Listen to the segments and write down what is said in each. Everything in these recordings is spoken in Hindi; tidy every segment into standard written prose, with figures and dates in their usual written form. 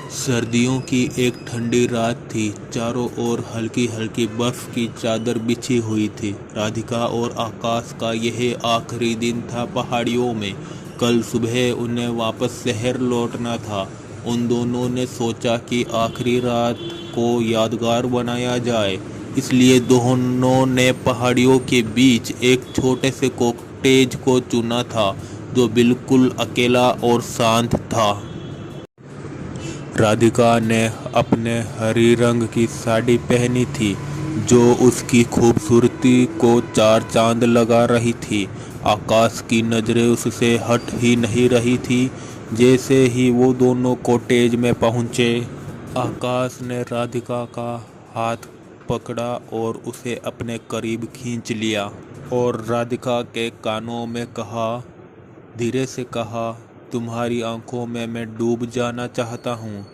सर्दियों की एक ठंडी रात थी। चारों ओर हल्की हल्की बर्फ की चादर बिछी हुई थी। राधिका और आकाश का यह आखिरी दिन था पहाड़ियों में। कल सुबह उन्हें वापस शहर लौटना था। उन दोनों ने सोचा कि आखिरी रात को यादगार बनाया जाए। इसलिए दोनों ने पहाड़ियों के बीच एक छोटे से कॉटेज को चुना था, जो बिल्कुल अकेला और शांत था। राधिका ने अपने हरी रंग की साड़ी पहनी थी, जो उसकी खूबसूरती को चार चांद लगा रही थी। आकाश की नज़रें उससे हट ही नहीं रही थी। जैसे ही वो दोनों कॉटेज में पहुंचे, आकाश ने राधिका का हाथ पकड़ा और उसे अपने करीब खींच लिया और राधिका के कानों में कहा, धीरे से कहा, तुम्हारी आंखों में मैं डूब जाना चाहता हूँ।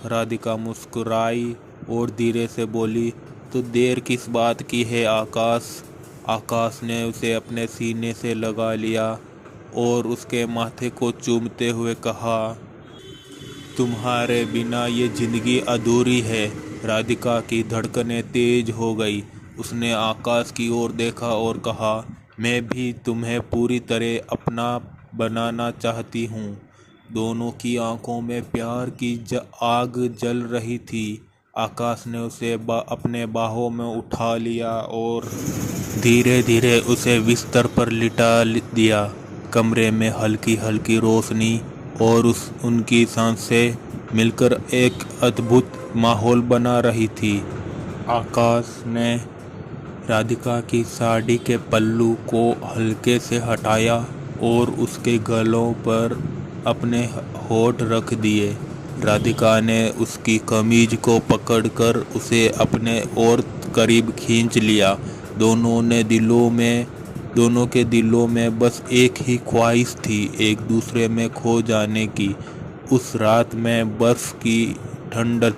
राधिका मुस्कुराई और धीरे से बोली, तो देर किस बात की है आकाश। आकाश ने उसे अपने सीने से लगा लिया और उसके माथे को चूमते हुए कहा, तुम्हारे बिना ये जिंदगी अधूरी है। राधिका की धड़कनें तेज हो गई। उसने आकाश की ओर देखा और कहा, मैं भी तुम्हें पूरी तरह अपना बनाना चाहती हूँ। दोनों की आंखों में प्यार की आग जल रही थी। आकाश ने उसे अपने बाहों में उठा लिया और धीरे धीरे उसे बिस्तर पर लिटा दिया। कमरे में हल्की हल्की रोशनी और उनकी सांसें मिलकर एक अद्भुत माहौल बना रही थी। आकाश ने राधिका की साड़ी के पल्लू को हल्के से हटाया और उसके गलों पर अपने होठ रख दिए। राधिका ने उसकी कमीज को पकड़कर उसे अपने और करीब खींच लिया। दोनों के दिलों में बस एक ही ख्वाहिश थी, एक दूसरे में खो जाने की। उस रात में बर्फ की ठंडक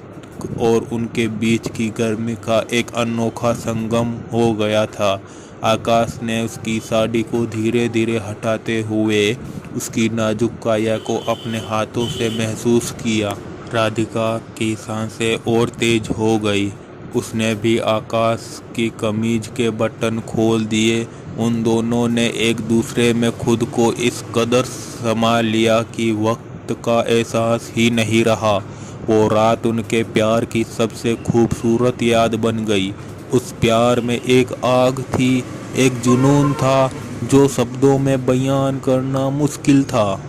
और उनके बीच की गर्मी का एक अनोखा संगम हो गया था। आकाश ने उसकी साड़ी को धीरे धीरे हटाते हुए उसकी नाजुक काया को अपने हाथों से महसूस किया। राधिका की सांसें और तेज हो गई। उसने भी आकाश की कमीज के बटन खोल दिए। उन दोनों ने एक दूसरे में खुद को इस कदर समा लिया कि वक्त का एहसास ही नहीं रहा। वो रात उनके प्यार की सबसे खूबसूरत याद बन गई। उस प्यार में एक आग थी, एक जुनून था जो शब्दों में बयान करना मुश्किल था।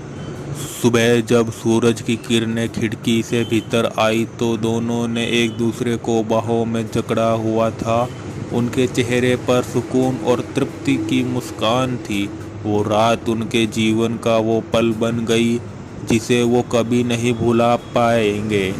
सुबह जब सूरज की किरणें खिड़की से भीतर आई तो दोनों ने एक दूसरे को बाहों में जकड़ा हुआ था। उनके चेहरे पर सुकून और तृप्ति की मुस्कान थी। वो रात उनके जीवन का वो पल बन गई जिसे वो कभी नहीं भुला पाएंगे।